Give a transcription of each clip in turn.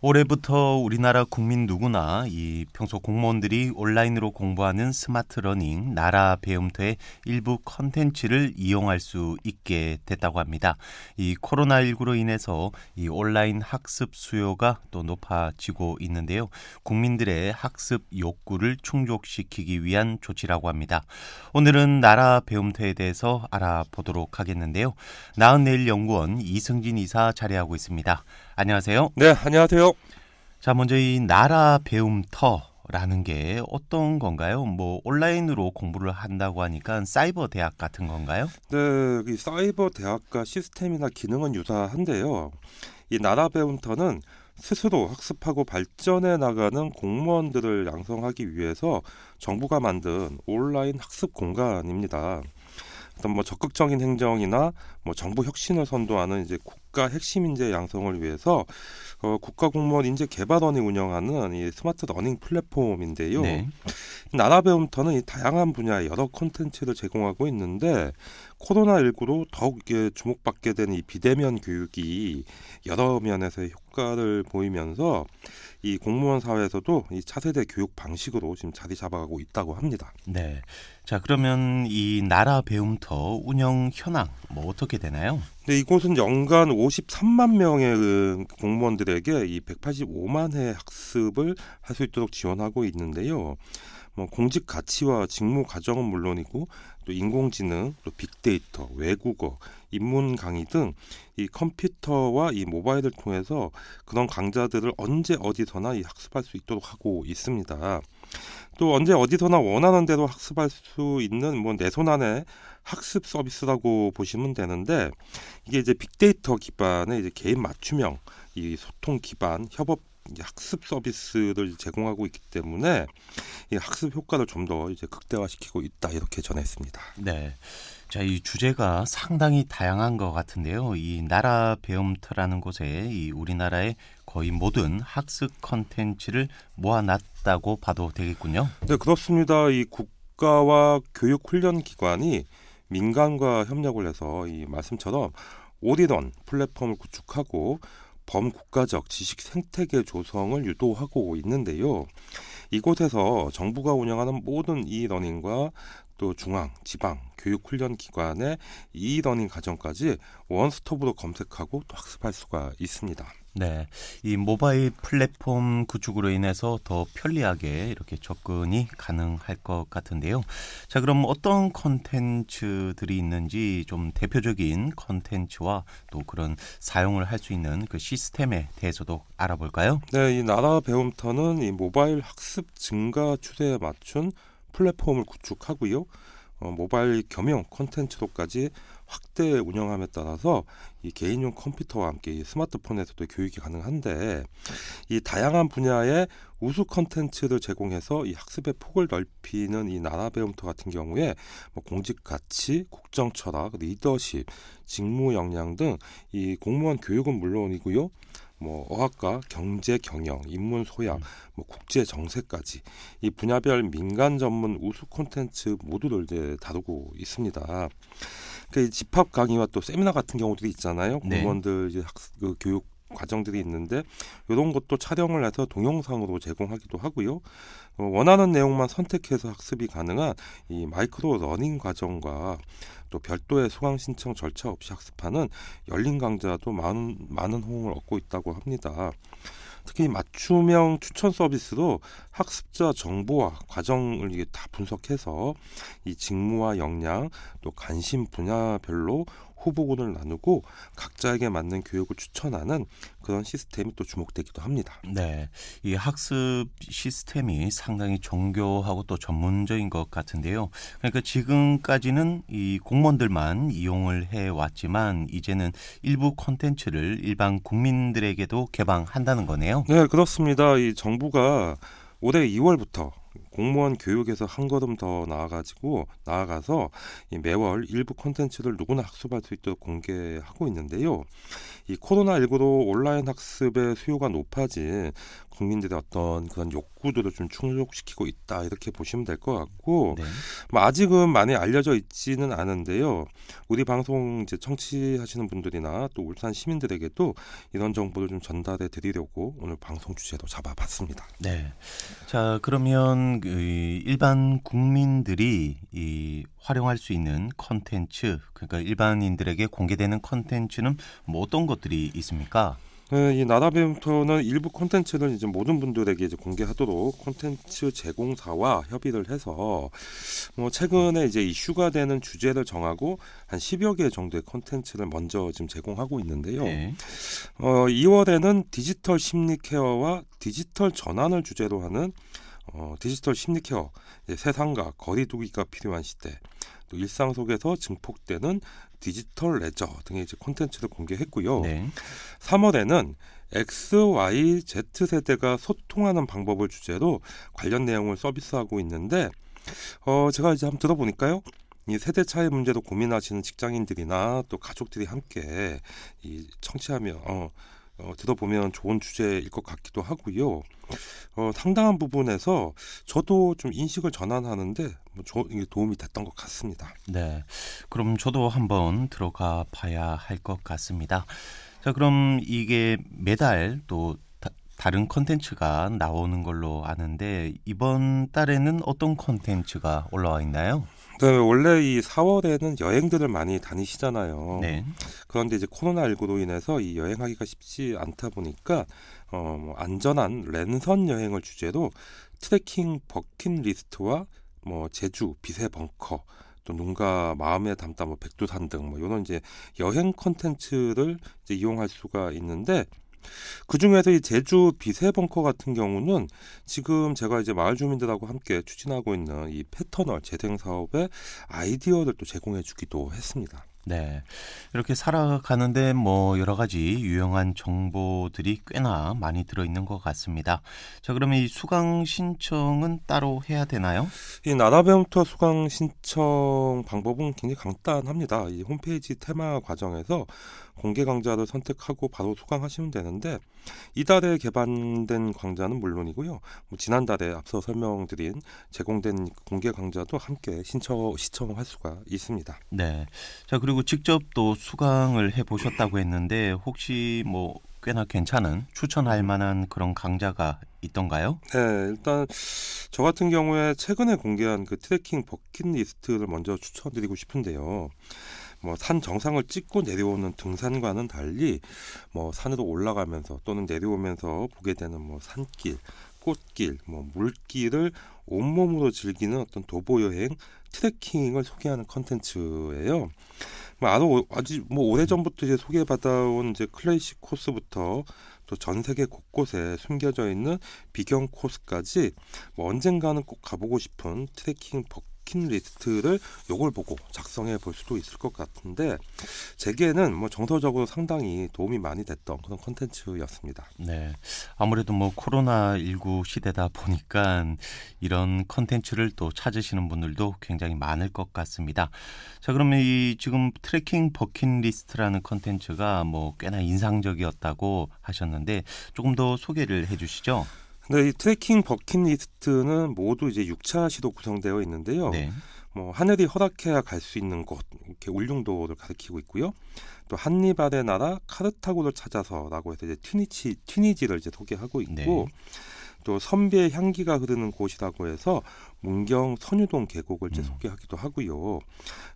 올해부터 우리나라 국민 누구나 이 평소 공무원들이 온라인으로 공부하는 스마트 러닝 나라 배움터의 일부 컨텐츠를 이용할 수 있게 됐다고 합니다. 이 코로나19로 인해서 이 온라인 학습 수요가 또 높아지고 있는데요. 국민들의 학습 욕구를 충족시키기 위한 조치라고 합니다. 오늘은 나라 배움터에 대해서 알아보도록 하겠는데요. 나은내일연구원 이승진 이사 자리하고 있습니다. 안녕하세요. 네, 안녕하세요. 자, 먼저 이 나라 배움터라는 게 어떤 건가요? 뭐 온라인으로 공부를 한다고 하니까 사이버 대학 같은 건가요? 네, 이 사이버 대학과 시스템이나 기능은 유사한데요. 이 나라 배움터는 스스로 학습하고 발전해 나가는 공무원들을 양성하기 위해서 정부가 만든 온라인 학습 공간입니다. 어떤 적극적인 행정이나 정부 혁신을 선도하는 이제 국가 핵심 인재 양성을 위해서 국가공무원 인재개발원이 운영하는 이 스마트 러닝 플랫폼인데요. 네. 나라배움터는 이 다양한 분야의 여러 콘텐츠를 제공하고 있는데 코로나19로 더욱 이게 주목받게 된 이 비대면 교육이 여러 면에서의 효과를 보이면서 이 공무원 사회에서도 이 차세대 교육 방식으로 지금 자리 잡아가고 있다고 합니다. 네. 자, 그러면 이 나라 배움터 운영 현황 뭐 어떻게 되나요? 네, 이곳은 연간 53만 명의 공무원들에게 이 185만 회 학습을 할 수 있도록 지원하고 있는데요. 공직 가치와 직무 과정은 물론이고 또 인공지능, 또 빅데이터, 외국어, 인문 강의 등 이 컴퓨터와 이 모바일을 통해서 그런 강좌들을 언제 어디서나 이 학습할 수 있도록 하고 있습니다. 또 언제 어디서나 원하는 대로 학습할 수 있는 내 손 안에 학습 서비스라고 보시면 되는데 이게 이제 빅데이터 기반의 이제 개인 맞춤형 이 소통 기반 협업 학습 서비스를 제공하고 있기 때문에 이 학습 효과를 좀 더 이제 극대화시키고 있다 이렇게 전했습니다. 네. 자, 이 주제가 상당히 다양한 것 같은데요. 이 나라 배움터라는 곳에 이 우리나라의 거의 모든 학습 컨텐츠를 모아놨다고 봐도 되겠군요. 네, 그렇습니다. 이 국가와 교육 훈련 기관이 민간과 협력을 해서 이 말씀처럼 올인원 플랫폼을 구축하고 범국가적 지식 생태계 조성을 유도하고 있는데요. 이곳에서 정부가 운영하는 모든 이러닝과 또 중앙, 지방, 교육훈련기관의 이러닝 과정까지 원스톱으로 검색하고 또 학습할 수가 있습니다. 네, 이 모바일 플랫폼 구축으로 인해서 더 편리하게 이렇게 접근이 가능할 것 같은데요. 자, 그럼 어떤 컨텐츠들이 있는지 좀 대표적인 컨텐츠와 또 그런 사용을 할 수 있는 그 시스템에 대해서도 알아볼까요? 네, 이 나라 배움터는 이 모바일 학습 증가 추세에 맞춘 플랫폼을 구축하고요. 모바일 겸용 콘텐츠로까지 확대 운영함에 따라서 이 개인용 컴퓨터와 함께 이 스마트폰에서도 교육이 가능한데 이 다양한 분야의 우수 콘텐츠를 제공해서 이 학습의 폭을 넓히는 이 나라 배움터 같은 경우에 공직 가치, 국정 철학, 리더십, 직무 역량 등 이 공무원 교육은 물론이고요. 어학과 경제 경영, 인문 소양, 국제 정세까지 이 분야별 민간 전문 우수 콘텐츠 모두를 이제 다루고 있습니다. 그 집합 강의와 또 세미나 같은 경우들이 있잖아요. 네. 공무원들 이제 교육 과정들이 있는데 이런 것도 촬영을 해서 동영상으로 제공하기도 하고요. 원하는 내용만 선택해서 학습이 가능한 이 마이크로 러닝 과정과 또 별도의 수강 신청 절차 없이 학습하는 열린 강좌도 많은 호응을 얻고 있다고 합니다. 특히 맞춤형 추천 서비스로 학습자 정보와 과정을 이게 다 분석해서 이 직무와 역량 또 관심 분야별로 후보군을 나누고 각자에게 맞는 교육을 추천하는 그런 시스템이 또 주목되기도 합니다. 네, 이 학습 시스템이 상당히 정교하고 또 전문적인 것 같은데요. 그러니까 지금까지는 이 공무원들만 이용을 해왔지만 이제는 일부 콘텐츠를 일반 국민들에게도 개방한다는 거네요. 네, 그렇습니다. 이 정부가 올해 2월부터 공무원 교육에서 한 걸음 더 나아가서 이 매월 일부 콘텐츠를 누구나 학습할 수 있도록 공개하고 있는데요. 이 코로나19로 온라인 학습의 수요가 높아진 국민들의 어떤 그런 욕구들을 좀 충족시키고 있다 이렇게 보시면 될 것 같고 네. 뭐 아직은 많이 알려져 있지는 않은데요. 우리 방송 이제 청취하시는 분들이나 또 울산 시민들에게도 이런 정보를 좀 전달해 드리려고 오늘 방송 주제로 잡아봤습니다. 네. 자, 그러면 그 일반 국민들이 이 활용할 수 있는 컨텐츠, 그러니까 일반인들에게 공개되는 컨텐츠는 뭐 어떤 것들이 있습니까? 네, 이 나라배움터는 일부 콘텐츠를 이제 모든 분들에게 이제 공개하도록 콘텐츠 제공사와 협의를 해서 뭐 최근에 이제 이슈가 되는 주제를 정하고 한 10여 개 정도의 콘텐츠를 먼저 지금 제공하고 있는데요. 네. 2월에는 디지털 심리 케어와 디지털 전환을 주제로 하는 디지털 심리 케어, 이제 세상과 거리 두기가 필요한 시대, 또 일상 속에서 증폭되는 디지털 레저 등의 이제 콘텐츠를 공개했고요. 네. 3월에는 X, Y, Z 세대가 소통하는 방법을 주제로 관련 내용을 서비스하고 있는데 제가 이제 한번 들어보니까요. 이 세대 차이 문제로 고민하시는 직장인들이나 또 가족들이 함께 이 청취하며 들어보면 좋은 주제일 것 같기도 하고요. 상당한 부분에서 저도 좀 인식을 전환하는데 이게 도움이 됐던 것 같습니다. 네. 그럼 저도 한번 들어가 봐야 할 것 같습니다. 자, 그럼 이게 매달 또 다른 콘텐츠가 나오는 걸로 아는데 이번 달에는 어떤 콘텐츠가 올라와 있나요? 네, 원래 이 4월에는 여행들을 많이 다니시잖아요. 네. 그런데 이제 코로나19로 인해서 이 여행하기가 쉽지 않다 보니까 안전한 랜선 여행을 주제로 트레킹 버킷리스트와 뭐 제주 비세 벙커 또 눈과 마음에 담다 뭐 백두산 등 뭐 이런 이제 여행 콘텐츠를 이제 이용할 수가 있는데 그 중에서 이 제주 비세 벙커 같은 경우는 지금 제가 이제 마을 주민들하고 함께 추진하고 있는 이 패터널 재생 사업의 아이디어를 또 제공해 주기도 했습니다. 네. 이렇게 살아가는데 뭐 여러 가지 유용한 정보들이 꽤나 많이 들어있는 것 같습니다. 자, 그러면 이 수강 신청은 따로 해야 되나요? 이 나라배움터 수강 신청 방법은 굉장히 간단합니다. 이 홈페이지 테마 과정에서 공개 강좌를 선택하고 바로 수강하시면 되는데 이달에 개반된 강좌는 물론이고요. 뭐 지난달에 앞서 설명드린 제공된 공개 강좌도 함께 시청할 수가 있습니다. 네. 자, 그리고 직접 또 수강을 해보셨다고 했는데 혹시 뭐 꽤나 괜찮은 추천할 만한 그런 강좌가 있던가요? 네, 일단 저 같은 경우에 최근에 공개한 그 트레킹 버킷리스트를 먼저 추천드리고 싶은데요. 뭐 산 정상을 찍고 내려오는 등산과는 달리 뭐 산으로 올라가면서 또는 내려오면서 보게 되는 뭐 산길, 꽃길, 뭐 물길을 온몸으로 즐기는 어떤 도보 여행, 트레킹을 소개하는 컨텐츠예요. 아주 뭐 오래전부터 이제 소개받아온 이제 클래식 코스부터 또 전 세계 곳곳에 숨겨져 있는 비경 코스까지 뭐 언젠가는 꼭 가보고 싶은 트레킹 버킷리스트를 요걸 보고 작성해 볼 수도 있을 것 같은데 제게는 뭐 정서적으로 상당히 도움이 많이 됐던 그런 컨텐츠였습니다. 네. 아무래도 뭐 코로나19 시대다 보니까 이런 컨텐츠를 또 찾으시는 분들도 굉장히 많을 것 같습니다. 자, 그러면 이 지금 트래킹 버킷리스트라는 컨텐츠가 뭐 꽤나 인상적이었다고 하셨는데 조금 더 소개를 해 주시죠. 네, 이 트레킹 버킷리스트는 모두 이제 6차시로 구성되어 있는데요. 네. 뭐 하늘이 허락해야 갈 수 있는 곳 이렇게 울릉도를 가리키고 있고요. 또 한니발의 나라 카르타고를 찾아서라고 해서 이제 튀니지를 이제 소개하고 있고 네. 또 선비의 향기가 흐르는 곳이라고 해서 문경 선유동 계곡을 이제 소개하기도 하고요.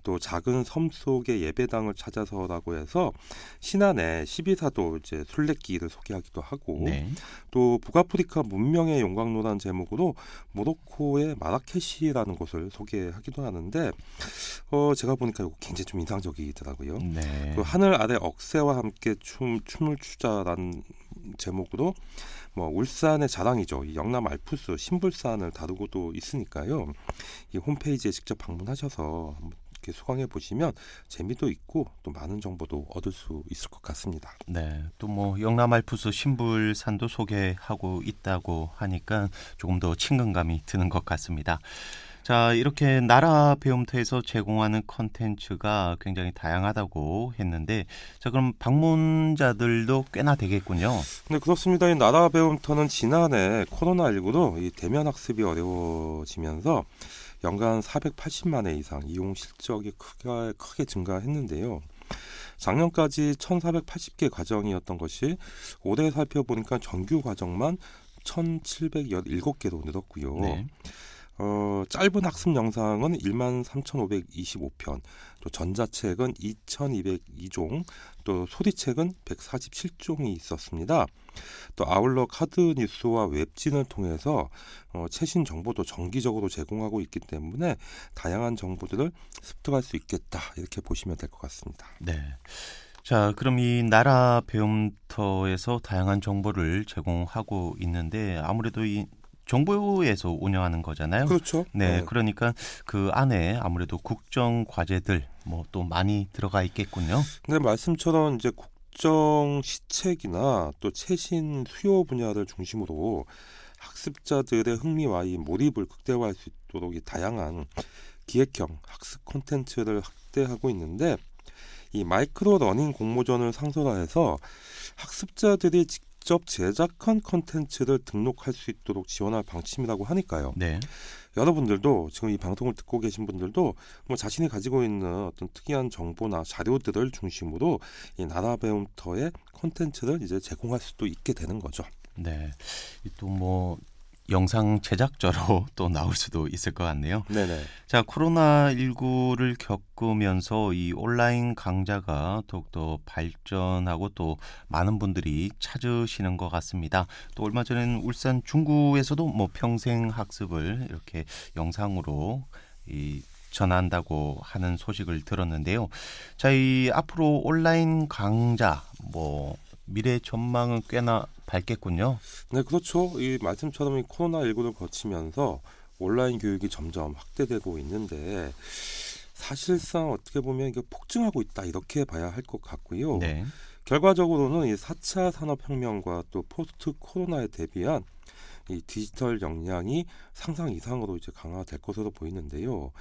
또 작은 섬 속의 예배당을 찾아서라고 해서 신안의 12사도 이제 순례길을 소개하기도 하고 네. 또 북아프리카 문명의 용광로라는 제목으로 모로코의 마라케시라는 곳을 소개하기도 하는데 제가 보니까 이거 굉장히 좀 인상적이더라고요. 네. 또 하늘 아래 억새와 함께 춤을 추자라는 제목으로 뭐 울산의 자랑이죠. 이 영남 알프스 신불산을 다루고도 있으니까요. 이 홈페이지에 직접 방문하셔서 이렇게 수강해 보시면 재미도 있고 또 많은 정보도 얻을 수 있을 것 같습니다. 네, 또 뭐 영남알프스 신불산도 소개하고 있다고 하니까 조금 더 친근감이 드는 것 같습니다. 자, 이렇게 나라 배움터에서 제공하는 컨텐츠가 굉장히 다양하다고 했는데, 자, 그럼 방문자들도 꽤나 되겠군요. 네, 그렇습니다. 이 나라 배움터는 지난해 코로나19로 이 대면 학습이 어려워지면서 연간 480만 회 이상 이용 실적이 크게 증가했는데요. 작년까지 1,480개 과정이었던 것이 올해 살펴보니까 정규 과정만 1,717개로 늘었고요. 네. 짧은 학습 영상은 13,525편, 또 전자책은 2,202종, 또 소리책은 147종이 있었습니다. 또 아울러 카드 뉴스와 웹진을 통해서 최신 정보도 정기적으로 제공하고 있기 때문에 다양한 정보들을 습득할 수 있겠다, 이렇게 보시면 될 것 같습니다. 네. 자, 그럼 이 나라 배움터에서 다양한 정보를 제공하고 있는데 아무래도 이 정부에서 운영하는 거잖아요. 그렇죠. 네, 그러니까 그 안에 아무래도 국정 과제들 뭐 또 많이 들어가 있겠군요. 네, 말씀처럼 이제 국정 시책이나 또 최신 수요 분야를 중심으로 학습자들의 흥미와 이 몰입을 극대화할 수 있도록 이 다양한 기획형 학습 콘텐츠를 확대하고 있는데, 이 마이크로 러닝 공모전을 상설화해서 학습자들이 직접 제작한 콘텐츠를 등록할 수 있도록 지원할 방침이라고 하니까요. 네. 여러분들도 지금 이 방송을 듣고 계신 분들도 뭐 자신이 가지고 있는 어떤 특이한 정보나 자료들을 중심으로 이 나라 배움터의 콘텐츠를 이제 제공할 수도 있게 되는 거죠. 네. 또 뭐 영상 제작자로 또 나올 수도 있을 것 같네요. 네네. 자, 코로나19를 겪으면서 이 온라인 강좌가 더욱더 발전하고 또 많은 분들이 찾으시는 것 같습니다. 또 얼마 전에는 울산 중구에서도 뭐 평생 학습을 이렇게 영상으로 전한다고 하는 소식을 들었는데요. 자, 이 앞으로 온라인 강좌 뭐 미래 전망은 꽤나 밝겠군요. 네, 그렇죠. 이 말씀처럼 이 코로나19를 거치면서 온라인 교육이 점점 확대되고 있는데, 사실상 어떻게 보면 이게 폭증하고 있다, 이렇게 봐야 할 것 같고요. 네. 결과적으로는 이 4차 산업혁명과 또 포스트 코로나에 대비한 이 디지털 역량이 상상 이상으로 이제 강화될 것으로 보이는데요.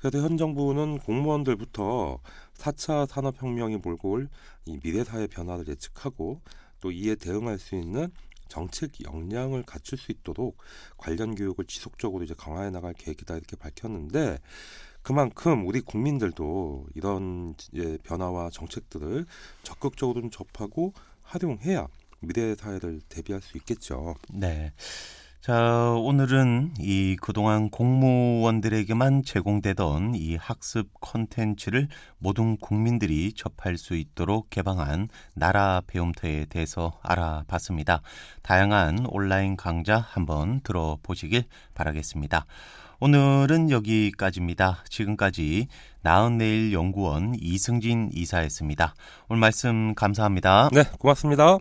그래서 현 정부는 공무원들부터 4차 산업혁명이 몰고 올 이 미래사회 변화를 예측하고 또 이에 대응할 수 있는 정책 역량을 갖출 수 있도록 관련 교육을 지속적으로 이제 강화해 나갈 계획이다, 이렇게 밝혔는데, 그만큼 우리 국민들도 이런 이제 변화와 정책들을 적극적으로 좀 접하고 활용해야 미래 사회를 대비할 수 있겠죠. 네. 자, 오늘은 이 그동안 공무원들에게만 제공되던 이 학습 콘텐츠를 모든 국민들이 접할 수 있도록 개방한 나라 배움터에 대해서 알아봤습니다. 다양한 온라인 강좌 한번 들어보시길 바라겠습니다. 오늘은 여기까지입니다. 지금까지 나은내일 연구원 이승진 이사였습니다. 오늘 말씀 감사합니다. 네, 고맙습니다.